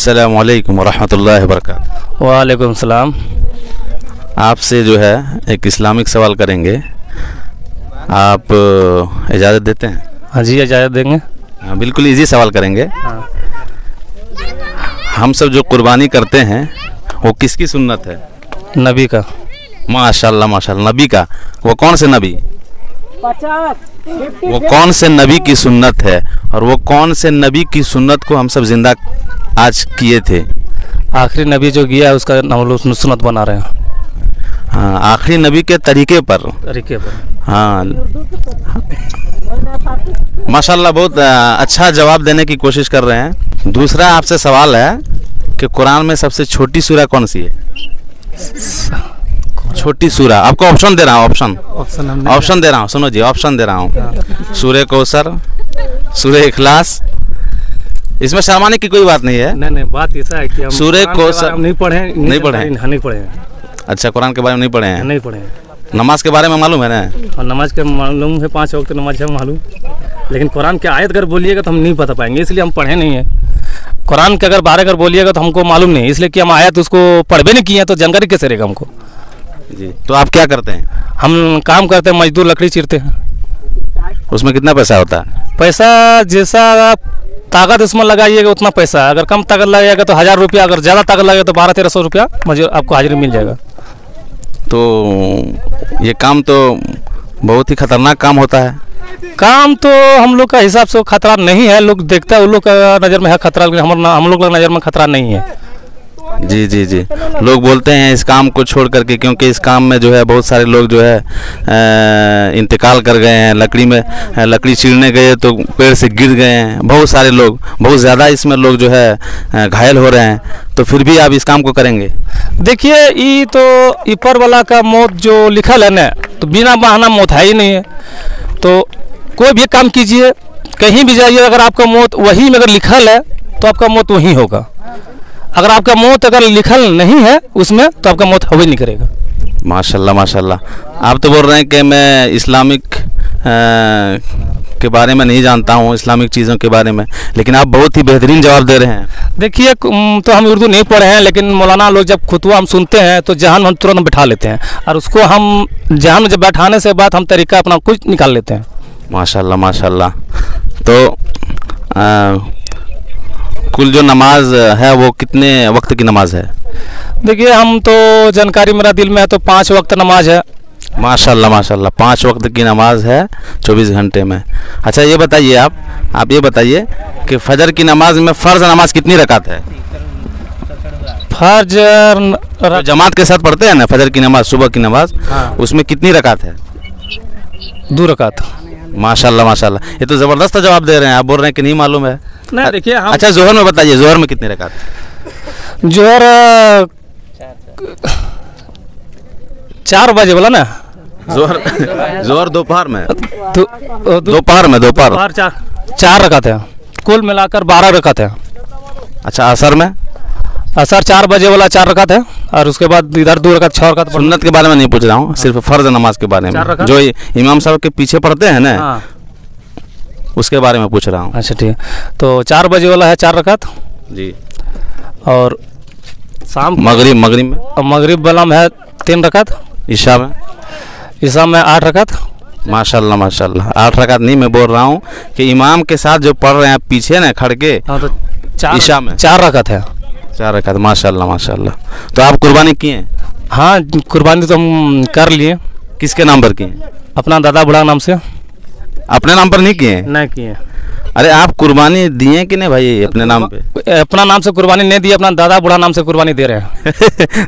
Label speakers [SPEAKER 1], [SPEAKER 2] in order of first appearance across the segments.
[SPEAKER 1] अस्सलामु अलैकुम वरहमतुल्लाहि वबरकातुहू।
[SPEAKER 2] वालेकुम सलाम।
[SPEAKER 1] आपसे जो है एक इस्लामिक सवाल करेंगे, आप इजाज़त देते हैं?
[SPEAKER 2] हाँ जी, इजाज़त देंगे।
[SPEAKER 1] हाँ, बिल्कुल इजी सवाल करेंगे।
[SPEAKER 2] हाँ।
[SPEAKER 1] हम सब जो कुर्बानी करते हैं वो किसकी सुन्नत है?
[SPEAKER 2] नबी का।
[SPEAKER 1] माशाल्लाह माशाल्लाह। नबी का? वो कौन से नबी? वो कौन से नबी की सुन्नत है और वो कौन से नबी की सुन्नत को हम सब जिंदा आज किए थे?
[SPEAKER 2] आखिरी नबी जो गया है उसका हम लोग सुन्नत बना रहे हैं।
[SPEAKER 1] हाँ, आखिरी नबी के तरीके पर। हाँ माशाल्लाह, बहुत अच्छा जवाब देने की कोशिश कर रहे हैं। दूसरा आपसे सवाल है कि कुरान में सबसे छोटी सूरा कौन सी है? छोटी सूरा। आपको ऑप्शन दे रहा हूँ, ऑप्शन दे रहा हूँ, सुनो जी, ऑप्शन दे रहा हूँ। सूरे कौसर, सूरे इखलास। इसमें शर्माने की कोई बात नहीं है।
[SPEAKER 2] नहीं, बात ऐसा है कि हम
[SPEAKER 1] सूरे कौसर
[SPEAKER 2] नहीं पढ़े।
[SPEAKER 1] अच्छा, कुरान के बारे में नहीं पढ़े हैं?
[SPEAKER 2] नहीं पढ़े।
[SPEAKER 1] नमाज के बारे में मालूम है ना?
[SPEAKER 2] और नमाज के मालूम है, 5 वक्त नमाज है मालूम, लेकिन कुरान की आयत अगर बोलिएगा तो हम नहीं बता पाएंगे, इसलिए हम पढ़े नहीं है। कुरान के अगर बारे अगर बोलिएगा तो हमको मालूम नहीं, इसलिए कि हम आयत उसको पढ़वे नहीं किए हैं, तो जानकारी कैसे रहेगा हमको
[SPEAKER 1] जी। तो आप क्या करते हैं?
[SPEAKER 2] हम काम करते हैं, मजदूर लकड़ी चीरते हैं।
[SPEAKER 1] उसमें कितना पैसा होता है?
[SPEAKER 2] पैसा जैसा ताकत इसमें लगाइएगा उतना पैसा। अगर कम ताकत लगाइएगा तो 1000 रुपया, अगर ज़्यादा ताकत लगेगा तो 1200-1300 रुपया मजदूर आपको हाजिरी मिल जाएगा।
[SPEAKER 1] तो ये काम तो बहुत ही खतरनाक काम होता है।
[SPEAKER 2] काम तो हम लोग का हिसाब से खतरा नहीं है, लोग देखता है उन लोग का नज़र में है खतरा, लेकिन हम लोग का नज़र में खतरा नहीं है।
[SPEAKER 1] जी जी जी। लोग बोलते हैं इस काम को छोड़ करके, क्योंकि इस काम में जो है बहुत सारे लोग जो है इंतकाल कर गए हैं। लकड़ी चीरने गए तो पेड़ से गिर गए हैं बहुत सारे लोग, बहुत ज़्यादा इसमें लोग जो है घायल हो रहे हैं। तो फिर भी आप इस काम को करेंगे?
[SPEAKER 2] देखिए, ये तो ऊपर वाला का मौत जो लिखल है ना, तो बिना बहाना मौत है ही नहीं है। तो कोई भी काम कीजिए, कहीं भी जाइए, अगर आपका मौत वही में अगर लिखल है तो आपका मौत वहीं होगा। अगर आपका मौत अगर लिखल नहीं है उसमें तो आपका मौत हो ही नहीं करेगा।
[SPEAKER 1] माशाल्लाह माशाल्लाह। आप तो बोल रहे हैं कि मैं इस्लामिक के बारे में नहीं जानता हूँ, इस्लामिक चीज़ों के बारे में, लेकिन आप बहुत ही बेहतरीन जवाब दे रहे हैं।
[SPEAKER 2] देखिए, तो हम उर्दू नहीं पढ़े हैं, लेकिन मौलाना लोग जब खुतबा हम सुनते हैं तो जहन में हम तुरंत बैठा लेते हैं, और उसको हम जहन में जब बैठाने से बाद हम तरीका अपना कुछ निकाल लेते हैं।
[SPEAKER 1] माशाल्लाह माशाल्लाह। तो कुल जो नमाज है वो कितने वक्त की नमाज है?
[SPEAKER 2] देखिए, हम तो जानकारी मेरा दिल में है तो 5 वक्त नमाज है।
[SPEAKER 1] माशाल्लाह माशाल्लाह, 5 वक्त की नमाज है 24 घंटे में। अच्छा, ये बताइए आप ये बताइए कि फजर की नमाज में फ़र्ज नमाज कितनी रकात है?
[SPEAKER 2] फर्ज
[SPEAKER 1] तो जमात के साथ पढ़ते हैं ना फजर की नमाज, सुबह की नमाज,
[SPEAKER 2] हाँ।
[SPEAKER 1] उसमें कितनी रकात है?
[SPEAKER 2] 2 रकात।
[SPEAKER 1] माशाल्लाह माशाल्लाह, ये तो ज़बरदस्त जवाब दे रहे हैं। आप बोल रहे हैं कि नहीं मालूम है?
[SPEAKER 2] नहीं, देखिए हम।
[SPEAKER 1] अच्छा, जोहर में बताइए, जोहर में कितनी रकात?
[SPEAKER 2] जोहर 4 बजे बोला ना।
[SPEAKER 1] जोहर दोपहर में?
[SPEAKER 2] दोपहर 4 रकात है, कुल मिलाकर 12 रकात है।
[SPEAKER 1] अच्छा, असर में?
[SPEAKER 2] असर 4 बजे वाला 4 रकात है, और उसके बाद इधर 2 रकात, 6 रकात।
[SPEAKER 1] सुन्नत के बारे में नहीं पूछ रहा हूँ, सिर्फ फर्ज नमाज के बारे में, जो इमाम साहब के पीछे पढ़ते हैं ना।
[SPEAKER 2] हाँ।
[SPEAKER 1] उसके बारे में पूछ रहा हूँ।
[SPEAKER 2] अच्छा, ठीक है। तो 4 बजे वाला है 4 रकात
[SPEAKER 1] जी,
[SPEAKER 2] और शाम
[SPEAKER 1] मगरिब
[SPEAKER 2] वाला में है 3 रकात।
[SPEAKER 1] ईशा में
[SPEAKER 2] 8 रकात।
[SPEAKER 1] माशाल्लाह माशाल्लाह। 8 रकात नहीं, मैं बोल रहा हूँ कि इमाम के साथ जो पढ़ रहे हैं पीछे ना खड़ के,
[SPEAKER 2] तो
[SPEAKER 1] ईशा में
[SPEAKER 2] 4 रकात है।
[SPEAKER 1] 4 रकात। माशाल्लाह माशाल्लाह। तो आप कुर्बानी किए?
[SPEAKER 2] हाँ, कुर्बानी तो हम कर लिए।
[SPEAKER 1] किसके नाम पर किए?
[SPEAKER 2] अपना दादा बूढ़ा नाम से।
[SPEAKER 1] अपने नाम पर नहीं किए?
[SPEAKER 2] नहीं किए।
[SPEAKER 1] अरे, आप कुर्बानी दिए कि नहीं भाई अपने नाम पे?
[SPEAKER 2] अपना नाम से कुर्बानी नहीं दी, अपना दादा बूढ़ा नाम से कुर्बानी दे रहे हैं।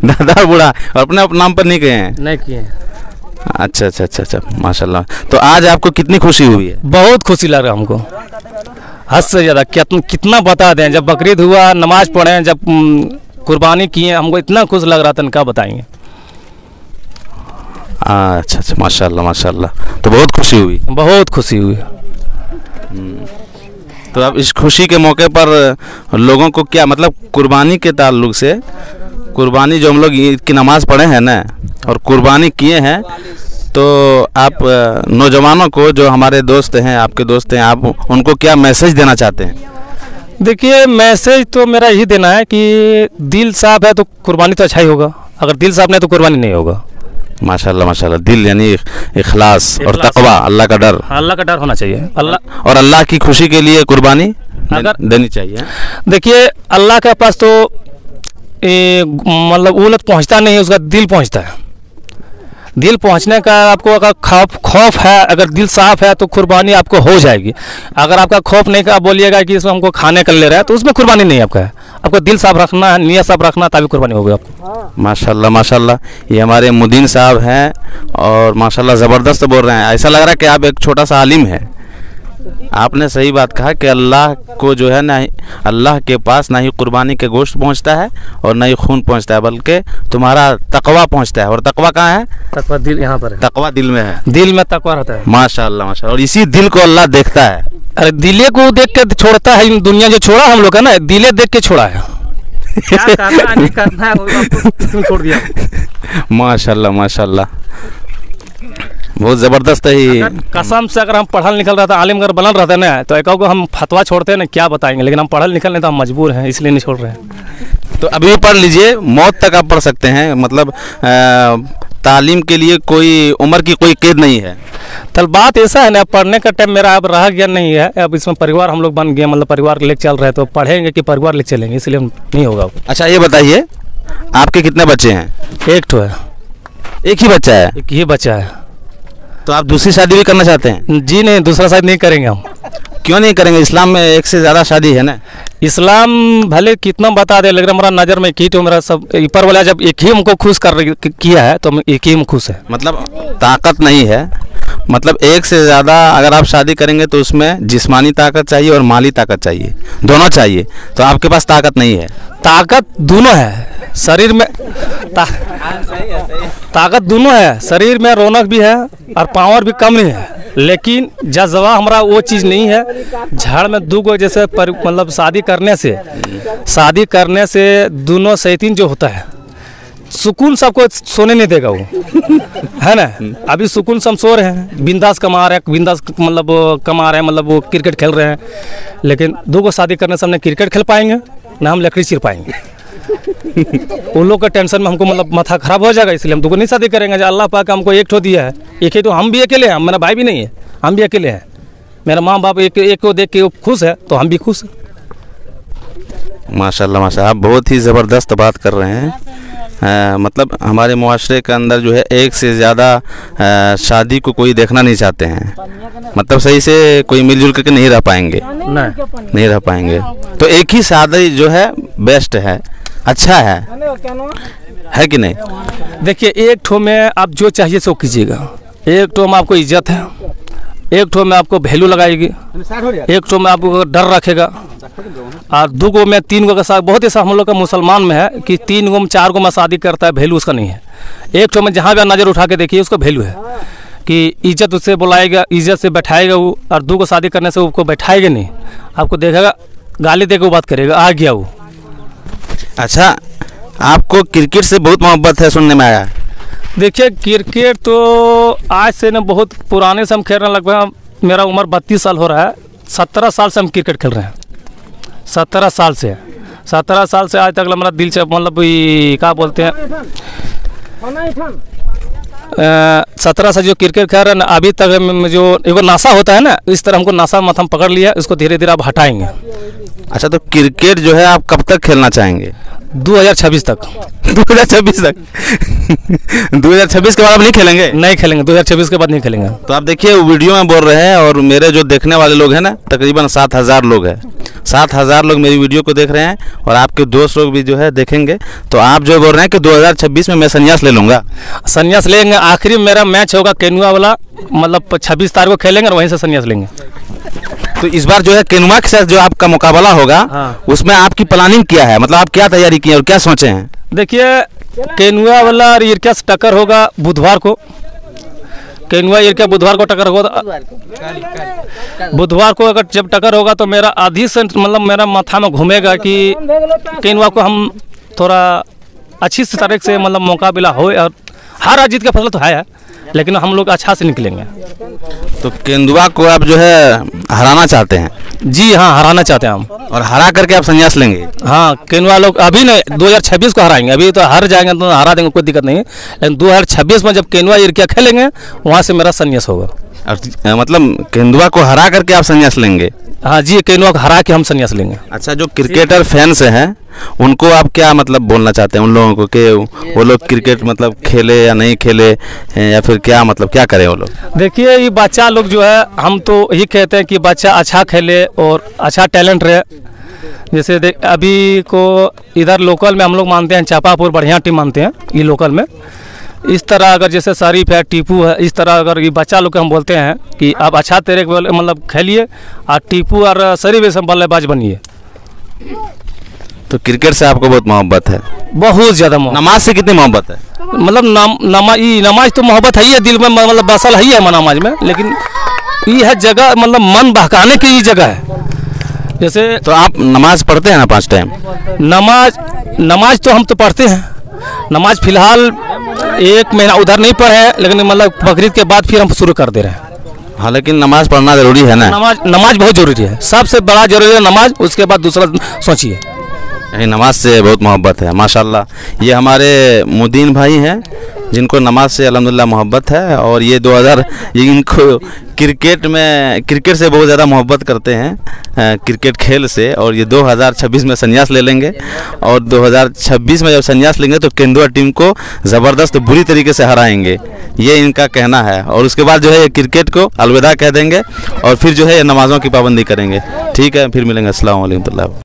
[SPEAKER 1] दादा बूढ़ा, अपने नाम पर नहीं किए हैं?
[SPEAKER 2] नहीं किए।
[SPEAKER 1] अच्छा अच्छा अच्छा अच्छा, माशाल्लाह। तो आज आपको कितनी खुशी हुई है?
[SPEAKER 2] बहुत खुशी लग रहा है हमको, हद से ज़्यादा। कितना बता दें, जब बकरीद हुआ, नमाज पढ़े, जब कुर्बानी किए, हमको इतना खुश लग रहा था, इनका बताएंगे।
[SPEAKER 1] अच्छा अच्छा, माशाल्लाह माशाल्लाह। तो बहुत खुशी हुई?
[SPEAKER 2] बहुत खुशी हुई।
[SPEAKER 1] तो अब इस खुशी के मौके पर लोगों को क्या, मतलब कुर्बानी के ताल्लुक से, कुर्बानी जो हम लोग ईद की नमाज पढ़े हैं ना और कुर्बानी किए हैं, तो आप नौजवानों को, जो हमारे दोस्त हैं, आपके दोस्त हैं, आप उनको क्या मैसेज देना चाहते हैं?
[SPEAKER 2] देखिए मैसेज तो मेरा यही देना है कि दिल साफ है तो कुर्बानी तो अच्छा ही होगा, अगर दिल साफ नहीं तो कुर्बानी नहीं होगा।
[SPEAKER 1] माशाल्लाह माशाल्लाह, दिल यानी इखलास और तकवा, अल्लाह का डर।
[SPEAKER 2] अल्लाह का डर होना चाहिए, अल्लाह
[SPEAKER 1] और अल्लाह की खुशी के लिए कुर्बानी
[SPEAKER 2] अगर
[SPEAKER 1] देनी चाहिए।
[SPEAKER 2] देखिए अल्लाह के पास तो मतलब उलट पहुंचता नहीं है, उसका दिल पहुंचता है। दिल पहुंचने का आपको अगर खौफ है, अगर दिल साफ है तो कुर्बानी आपको हो जाएगी। अगर आपका खौफ नहीं का बोलिएगा कि इसमें हमको खाने कर ले रहा है तो उसमें कुर्बानी नहीं आपका है। आपको दिल साफ रखना है, नियत साफ रखना, तभी कुर्बानी होगी आपको।
[SPEAKER 1] माशाल्लाह माशाल्लाह, ये हमारे मुदीन साहब हैं और माशाल्लाह ज़बरदस्त बोल रहे हैं। ऐसा लग रहा है कि आप एक छोटा सा आलिम है। आपने सही बात कहा कि अल्लाह को जो है ना, अल्लाह के पास ना ही कुर्बानी के गोश्त पहुंचता है और ना ही खून पहुंचता है, बल्कि तुम्हारा तकवा पहुंचता है। और तकवा कहाँ है?
[SPEAKER 2] तकवा दिल यहाँ पर है,
[SPEAKER 1] तकवा दिल में है,
[SPEAKER 2] दिल में तकवा रहता है।
[SPEAKER 1] माशाल्लाह माशाल्लाह, और इसी दिल को अल्लाह देखता है।
[SPEAKER 2] अरे दिले को देख के छोड़ता है, दुनिया जो छोड़ा हम लोग का ना, दिले देख के छोड़ा है। क्या करना नहीं करना है वो छोड़ दिया।
[SPEAKER 1] माशाल्लाह माशाल्लाह, बहुत ज़बरदस्त है ही।
[SPEAKER 2] कसम से अगर हम पढ़ल निकल रहा था, आलिम अगर बनल रहता है ना, तो एक को हम फतवा छोड़ते हैं ना, क्या बताएंगे, लेकिन हम पढ़ल निकलने तो हम मजबूर हैं, इसलिए नहीं छोड़ रहे हैं।
[SPEAKER 1] तो अभी पढ़ लीजिए, मौत तक आप पढ़ सकते हैं। मतलब तालीम के लिए कोई उम्र की कोई कैद नहीं है।
[SPEAKER 2] तो बात ऐसा है ना, पढ़ने का टाइम मेरा अब रह गया नहीं है, अब इसमें परिवार हम लोग बन गए, मतलब परिवार लेके चल रहे हैं, तो पढ़ेंगे कि परिवार लेके चलेंगे, इसलिए नहीं होगा।
[SPEAKER 1] अच्छा ये बताइए, आपके कितने बच्चे हैं?
[SPEAKER 2] एक ठो है।
[SPEAKER 1] एक ही बच्चा है?
[SPEAKER 2] एक ही बच्चा है।
[SPEAKER 1] तो आप दूसरी शादी भी करना चाहते हैं?
[SPEAKER 2] जी नहीं, दूसरा शादी नहीं करेंगे हम।
[SPEAKER 1] क्यों नहीं करेंगे? इस्लाम में एक से ज़्यादा शादी है ना।
[SPEAKER 2] इस्लाम भले कितना बता दे, लेकिन हमारा नज़र में एक ही तो मेरा सब ऊपर वाला जब एक ही हमको खुश किया है तो हम एक ही में खुश है।
[SPEAKER 1] मतलब ताकत नहीं है, मतलब एक से ज़्यादा अगर आप शादी करेंगे तो उसमें जिस्मानी ताकत चाहिए और माली ताकत चाहिए, दोनों चाहिए। तो आपके पास ताकत नहीं है?
[SPEAKER 2] ताकत दोनों है शरीर में, ताकत दोनों है, शरीर में रौनक भी है और पावर भी कम नहीं है, लेकिन जज्बा हमारा वो चीज़ नहीं है। झाड़ में दो गो जैसे मतलब शादी करने से दोनों शैतान जो होता है, सुकून सबको सोने नहीं देगा वो, है ना। अभी सुकून से हम सो रहे हैं, बिंदास कमा रहे हैं, बिंदास मतलब वो क्रिकेट खेल रहे हैं, लेकिन दो को शादी करने से हमने क्रिकेट खेल पाएंगे ना हम लकड़ी चीर पाएंगे। उन लोग का टेंशन में हमको मतलब माथा खराब हो जाएगा, इसलिए हम दो को नहीं शादी करेंगे। अल्लाह पाक हमको एक ठो दिया है, एक ही तो हम भी अकेले हैं, मेरा भाई भी नहीं है, हम भी अकेले हैं। मेरा माँ बाप एक को देख के खुश है तो हम भी खुश हैं।
[SPEAKER 1] माशाल्लाह माशाल्लाह, आप बहुत ही ज़बरदस्त बात कर रहे हैं। मतलब हमारे मुआशरे के अंदर जो है एक से ज़्यादा शादी को कोई देखना नहीं चाहते हैं, मतलब सही से कोई मिलजुल करके नहीं रह पाएंगे, नहीं रह पाएंगे। तो एक ही शादी जो है बेस्ट है, अच्छा है कि नहीं?
[SPEAKER 2] देखिए एक ठो में आप जो चाहिए सो कीजिएगा। एक ठो में आपको इज्जत है, एक ठो में आपको वैल्यू लगाएगी, एक ठो में आपको डर रखेगा, और दो गो में तीन गो का साथ बहुत ऐसा हम लोग का मुसलमान में है कि तीन गो में चार गो में शादी करता है, वैल्यू उसका नहीं है। एक ठो में जहाँ भी नज़र उठा के देखिए उसका वैल्यू है कि इज्जत उससे बुलाएगा, इज्जत से बैठाएगा वो, और दो को शादी करने से उसको बैठाएगा नहीं, आपको देखेगा गाली दे के वो बात करेगा, आ गया वो।
[SPEAKER 1] अच्छा, आपको क्रिकेट से बहुत मोहब्बत है सुनने में आया।
[SPEAKER 2] देखिए क्रिकेट तो आज से न बहुत पुराने से हम खेल रहे हैं, लगभग मेरा उम्र 32 साल हो रहा है। 17 साल से हम क्रिकेट खेल रहे हैं, 17 साल से आज तक हमारा दिल से मतलब क्या बोलते हैं 17 से जो क्रिकेट खेल रहे हैं अभी तक जो एगो नासा होता है ना, इस तरह हमको नासा मत हम पकड़ लिया, इसको धीरे धीरे आप हटाएंगे।
[SPEAKER 1] अच्छा, तो क्रिकेट जो है आप कब तक खेलना चाहेंगे?
[SPEAKER 2] 2026 तक।
[SPEAKER 1] 2026 तक? 2026 के बाद आप नहीं खेलेंगे?
[SPEAKER 2] नहीं खेलेंगे, 2026 के बाद नहीं खेलेंगे।
[SPEAKER 1] तो आप देखिए वीडियो में बोल रहे हैं, और मेरे जो देखने वाले लोग हैं ना तकरीबन 7000 लोग हैं, 7000 लोग मेरी वीडियो को देख रहे हैं, और आपके दोस्त लोग भी जो है देखेंगे। तो आप जो बोल रहे हैं कि 2026 में मैं संन्यास ले लूँगा?
[SPEAKER 2] संन्यास लेंगे, आखिरी मेरा मैच होगा केनुआ वाला, मतलब 26 तारीख को खेलेंगे और वहीं से संन्यास लेंगे।
[SPEAKER 1] तो इस बार जो है केनुआ के साथ जो आपका मुकाबला होगा, हाँ, उसमें आपकी प्लानिंग क्या है, मतलब आप क्या तैयारी की है और क्या सोचे हैं?
[SPEAKER 2] देखिए केनुआ वाला और इरका से टक्कर होगा बुधवार को, केनुआ इरका बुधवार को टक्कर होगा। बुधवार को अगर जब टक्कर होगा तो मेरा आधी से मतलब मेरा माथा में घूमेगा कि केनुआ को हम थोड़ा अच्छी तरह से मतलब मुकाबला हो, और हार जीत का फैसला तो है, लेकिन हम लोग अच्छा से निकलेंगे।
[SPEAKER 1] तो केंदुआ को आप जो है हराना चाहते हैं?
[SPEAKER 2] जी हाँ, हराना चाहते हैं हम।
[SPEAKER 1] और हरा करके आप संन्यास लेंगे?
[SPEAKER 2] हाँ, केंदुआ लोग अभी नहीं, 2026 को हराएंगे। अभी तो हार जाएंगे तो हरा देंगे, कोई दिक्कत नहीं है। लेकिन 2026 में जब केंदुआ इर्किया खेलेंगे वहाँ से मेरा संन्यास होगा।
[SPEAKER 1] और मतलब केंदुआ को हरा करके आप संन्यास लेंगे?
[SPEAKER 2] हाँ जी, केंदुआ को हरा के हम संन्यास लेंगे।
[SPEAKER 1] अच्छा, जो क्रिकेटर फैंस हैं उनको आप क्या मतलब बोलना चाहते हैं उन लोगों को कि वो लोग क्रिकेट मतलब खेले या नहीं खेले, या फिर क्या मतलब क्या करें वो लोग?
[SPEAKER 2] देखिए, ये बच्चा लोग जो है, हम तो यही कहते हैं कि बच्चा अच्छा खेले और अच्छा टैलेंट रहे। जैसे अभी को इधर लोकल में हम लोग मानते हैं चापापुर बढ़िया टीम मानते हैं ये लोकल में। इस तरह अगर जैसे शरीफ है, टीपू है, इस तरह अगर ये बच्चा लोग के हम बोलते हैं कि आप अच्छा तेरे मतलब खेलिए और टीपू और शरीफ ऐसे बल्लेबाज बनिए।
[SPEAKER 1] तो क्रिकेट से आपको बहुत मोहब्बत है?
[SPEAKER 2] बहुत ज़्यादा मोहब्बत।
[SPEAKER 1] नमाज से कितनी मोहब्बत है?
[SPEAKER 2] मतलब नमाज तो मोहब्बत है ही है, दिल में मतलब बसल ही है नमाज में। लेकिन ये है जगह, मतलब मन बहकाने की ये जगह है। जैसे
[SPEAKER 1] तो आप नमाज पढ़ते हैं ना 5 टाइम?
[SPEAKER 2] नमाज तो हम तो पढ़ते हैं। नमाज फिलहाल 1 महीना उधर नहीं पढ़े, लेकिन मतलब बकरीद के बाद फिर हम शुरू कर दे रहे हैं।
[SPEAKER 1] हाँ, लेकिन नमाज पढ़ना ज़रूरी है ना?
[SPEAKER 2] नमाज बहुत ज़रूरी है, सबसे बड़ा ज़रूरी है नमाज, उसके बाद दूसरा सोचिए।
[SPEAKER 1] नमाज से बहुत मोहब्बत है माशाल्लाह। ये हमारे मुदीन भाई हैं जिनको नमाज से अल्हम्दुलिल्लाह मोहब्बत है, और ये इनको क्रिकेट से बहुत ज़्यादा मोहब्बत करते हैं, क्रिकेट खेल से। और ये 2026 में संन्यास ले लेंगे, और 2026 में जब संन्यास लेंगे तो केंदुआ टीम को ज़बरदस्त बुरी तरीके से हराएंगे, ये इनका कहना है। और उसके बाद जो है ये क्रिकेट को अलविदा कह देंगे और फिर जो है ये नमाज़ों की पाबंदी करेंगे। ठीक है, फिर मिलेंगे। अस्सलाम वालेकुम।